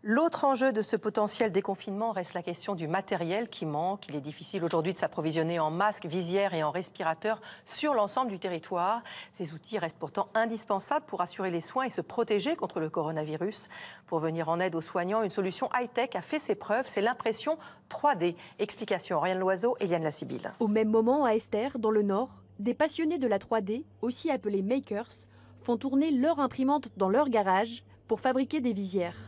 L'autre enjeu de ce potentiel déconfinement reste la question du matériel qui manque. Il est difficile aujourd'hui de s'approvisionner en masques, visières et en respirateurs sur l'ensemble du territoire. Ces outils restent pourtant indispensables pour assurer les soins et se protéger contre le coronavirus. Pour venir en aide aux soignants, une solution high-tech a fait ses preuves, c'est l'impression 3D. Explication Oriane Loiseau et Liane Lassibille. Au même moment, à Esther, dans le Nord, des passionnés de la 3D, aussi appelés makers, font tourner leur imprimante dans leur garage pour fabriquer des visières.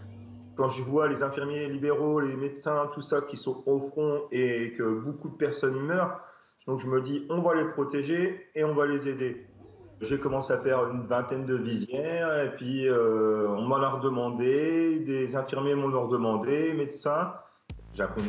Quand je vois les infirmiers libéraux, les médecins, tout ça qui sont au front et que beaucoup de personnes meurent, donc je me dis on va les protéger et on va les aider. J'ai commencé à faire une vingtaine de visières et puis on m'en a redemandé, des infirmiers m'en ont redemandé, médecins. J'imprime.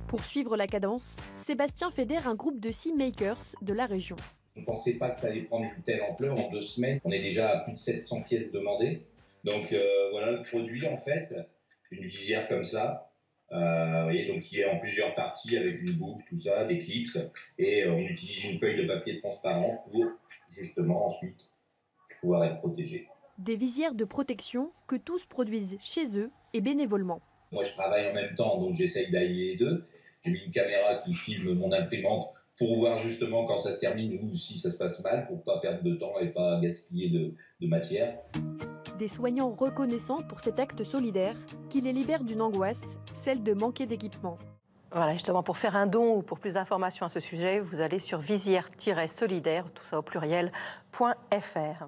Pour suivre la cadence, Sébastien fédère un groupe de 6 makers de la région. On ne pensait pas que ça allait prendre une telle ampleur en 2 semaines. On est déjà à plus de 700 pièces demandées. Donc voilà le produit en fait, une visière comme ça, vous voyez, donc qui est en plusieurs parties avec une boucle, tout ça, des clips, et on utilise une feuille de papier transparent pour justement ensuite pouvoir être protégé. Des visières de protection que tous produisent chez eux et bénévolement. Moi je travaille en même temps, donc j'essaye d'allier les deux. J'ai mis une caméra qui filme mon imprimante pour voir justement quand ça se termine ou si ça se passe mal, pour ne pas perdre de temps et pas gaspiller de matière. Des soignants reconnaissants pour cet acte solidaire qui les libère d'une angoisse, celle de manquer d'équipement. Voilà, justement, pour faire un don ou pour plus d'informations à ce sujet, vous allez sur visière-solidaire, tout ça au pluriel.fr.